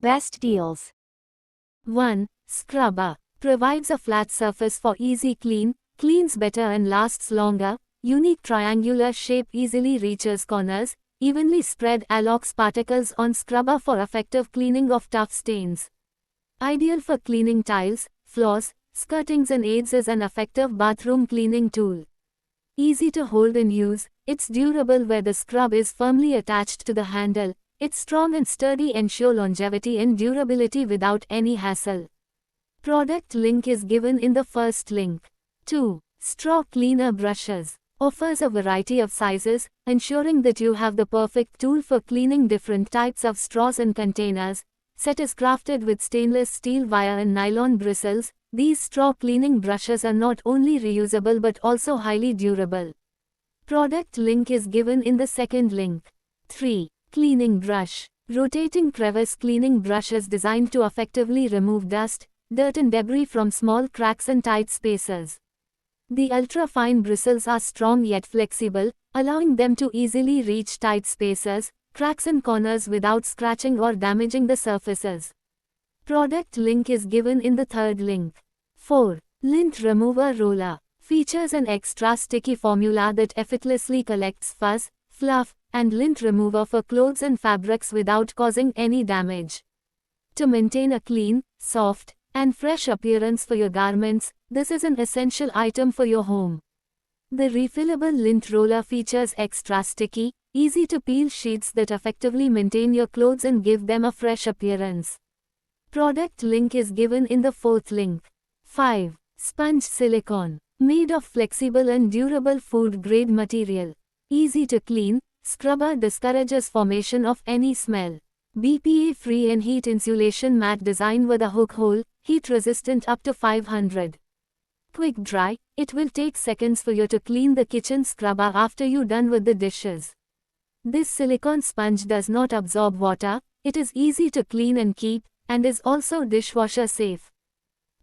Best deals. 1. Scrubber. Provides a flat surface for easy clean, cleans better and lasts longer. Unique triangular shape easily reaches corners. Evenly spread allox particles on scrubber for effective cleaning of tough stains. Ideal for cleaning tiles, floors, skirtings and aids as an effective bathroom cleaning tool. Easy to hold and use, it's durable where the scrub is firmly attached to the handle. It's strong and sturdy, ensure longevity and durability without any hassle. Product link is given in the first link. 2. Straw cleaner brushes. Offers a variety of sizes, ensuring that you have the perfect tool for cleaning different types of straws and containers. Set is crafted with stainless steel wire and nylon bristles. These straw cleaning brushes are not only reusable but also highly durable. Product link is given in the second link. 3. Cleaning brush. Rotating crevice cleaning brush is designed to effectively remove dust, dirt and debris from small cracks and tight spaces. The ultra-fine bristles are strong yet flexible, allowing them to easily reach tight spaces, cracks and corners without scratching or damaging the surfaces. Product link is given in the third link. 4. Lint Remover Roller. Features an extra sticky formula that effortlessly collects fuzz, fluff, and lint remover for clothes and fabrics without causing any damage. To maintain a clean, soft, and fresh appearance for your garments, this is an essential item for your home. The refillable lint roller features extra sticky, easy to peel sheets that effectively maintain your clothes and give them a fresh appearance. Product link is given in the fourth link. 5. Sponge silicone. Made of flexible and durable food-grade material. Easy to clean, scrubber discourages formation of any smell. BPA-free and heat insulation mat design with a hook hole, heat resistant up to 500. Quick dry, it will take seconds for you to clean the kitchen scrubber after you're done with the dishes. This silicone sponge does not absorb water, it is easy to clean and keep, and is also dishwasher safe.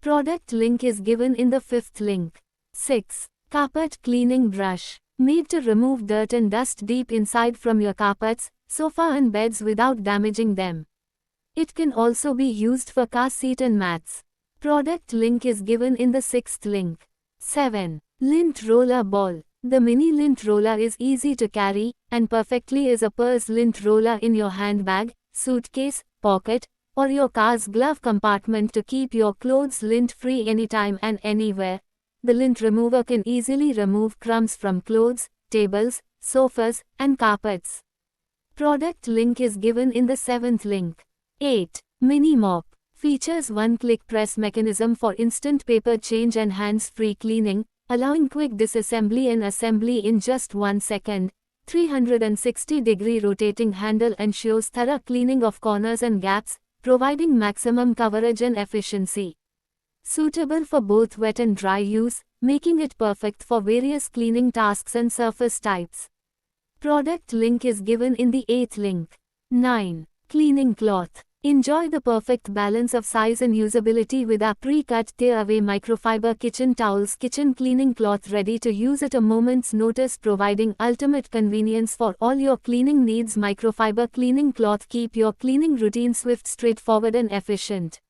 Product link is given in the fifth link. 6. Carpet cleaning brush. Made to remove dirt and dust deep inside from your carpets, sofa and beds without damaging them. It can also be used for car seat and mats. Product link is given in the sixth link. 7. Lint Roller Ball. The mini lint roller is easy to carry, and perfectly is a purse lint roller in your handbag, suitcase, pocket, or your car's glove compartment to keep your clothes lint-free anytime and anywhere. The lint remover can easily remove crumbs from clothes, tables, sofas, and carpets. Product link is given in the seventh link. 8. Mini Mop. Features one-click press mechanism for instant paper change and hands-free cleaning, allowing quick disassembly and assembly in just 1 second. 360-degree rotating handle ensures thorough cleaning of corners and gaps, providing maximum coverage and efficiency. Suitable for both wet and dry use, making it perfect for various cleaning tasks and surface types. Product link is given in the 8th link. 9. Cleaning cloth. Enjoy the perfect balance of size and usability with our pre-cut tear-away microfiber kitchen towels. Kitchen cleaning cloth ready to use at a moment's notice, providing ultimate convenience for all your cleaning needs. Microfiber cleaning cloth keep your cleaning routine swift, straightforward and efficient.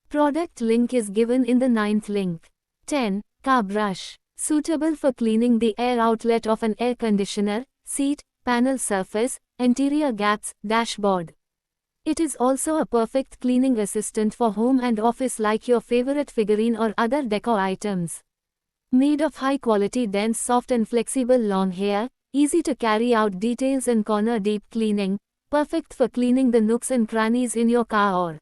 Product link is given in the 9th link. 10. Car brush. Suitable for cleaning the air outlet of an air conditioner, seat, panel surface, interior gaps, dashboard. It is also a perfect cleaning assistant for home and office, like your favorite figurine or other decor items. Made of high quality, dense, soft and flexible long hair, easy to carry out details and corner deep cleaning, perfect for cleaning the nooks and crannies in your car or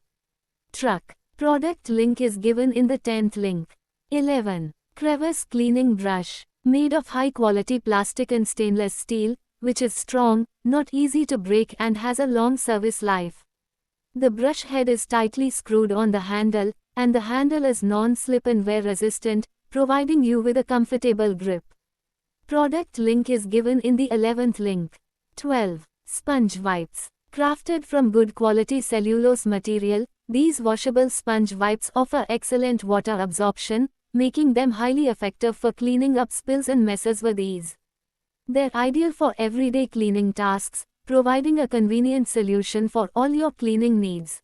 truck. Product link is given in the 10th link. 11. Crevice cleaning brush. Made of high quality plastic and stainless steel, which is strong, not easy to break and has a long service life. The brush head is tightly screwed on the handle, and the handle is non-slip and wear resistant, providing you with a comfortable grip. Product link is given in the 11th link. 12. Sponge wipes. Crafted from good quality cellulose material, these washable sponge wipes offer excellent water absorption, making them highly effective for cleaning up spills and messes with ease. They're ideal for everyday cleaning tasks, providing a convenient solution for all your cleaning needs.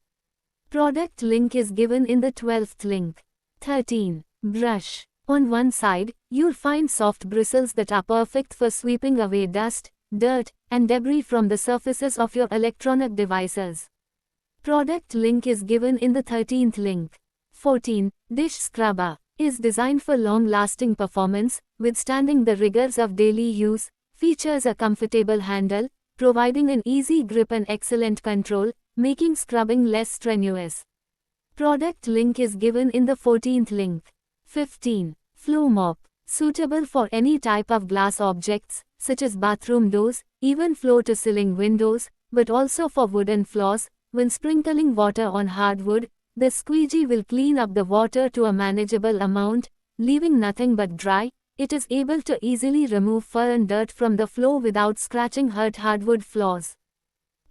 Product link is given in the 12th link. 13. Brush. On one side, you'll find soft bristles that are perfect for sweeping away dust, dirt, and debris from the surfaces of your electronic devices. Product link is given in the 13th link. 14. Dish scrubber. Is designed for long-lasting performance, withstanding the rigors of daily use, features a comfortable handle, providing an easy grip and excellent control, making scrubbing less strenuous. Product link is given in the 14th link. 15. Floor mop. Suitable for any type of glass objects, such as bathroom doors, even floor-to-ceiling windows, but also for wooden floors. When sprinkling water on hardwood, the squeegee will clean up the water to a manageable amount, leaving nothing but dry. It is able to easily remove fur and dirt from the floor without scratching hurt hardwood floors.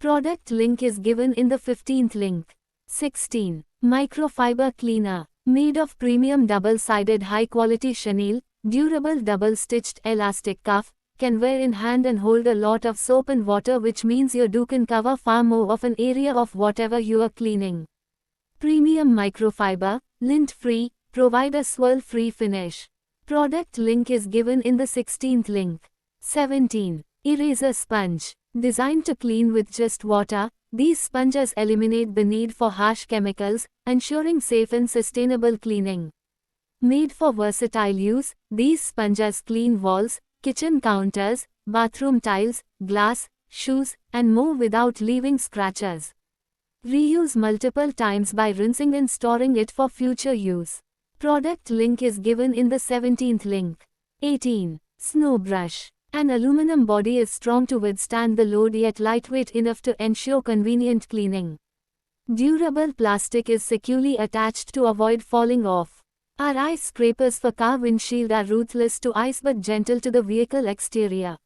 Product link is given in the 15th link. 16. Microfiber cleaner. Made of premium double-sided high-quality chenille, durable double-stitched elastic cuff, can wear in hand and hold a lot of soap and water, which means you can cover far more of an area of whatever you are cleaning. Premium microfiber, lint-free, provide a swirl-free finish. Product link is given in the 16th link. 17. Eraser sponge. Designed to clean with just water, these sponges eliminate the need for harsh chemicals, ensuring safe and sustainable cleaning. Made for versatile use, these sponges clean walls, kitchen counters, bathroom tiles, glass, shoes, and more without leaving scratches. Reuse multiple times by rinsing and storing it for future use. Product link is given in the 17th link. 18. Snow brush. An aluminum body is strong to withstand the load yet lightweight enough to ensure convenient cleaning. Durable plastic is securely attached to avoid falling off. Our ice scrapers for car windshield are ruthless to ice but gentle to the vehicle exterior.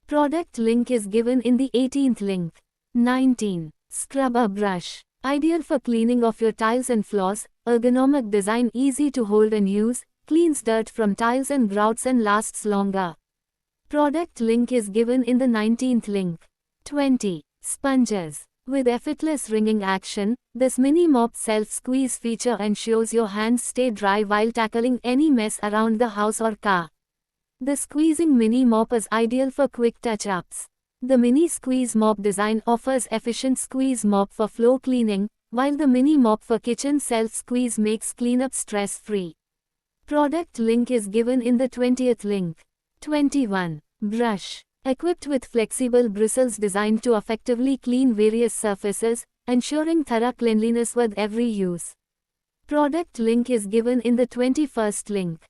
Product link is given in the 18th link. 19. Scrubber brush. Ideal for cleaning of your tiles and floors, ergonomic design, easy to hold and use, cleans dirt from tiles and grouts and lasts longer. Product link is given in the 19th link. 20. Sponges. With effortless wringing action, this mini mop self-squeeze feature ensures your hands stay dry while tackling any mess around the house or car. The squeezing mini mop is ideal for quick touch-ups. The mini squeeze mop design offers efficient squeeze mop for floor cleaning, while the mini mop for kitchen self-squeeze makes cleanup stress-free. Product link is given in the 20th link. 21. Brush. Equipped with flexible bristles designed to effectively clean various surfaces, ensuring thorough cleanliness with every use. Product link is given in the 21st link.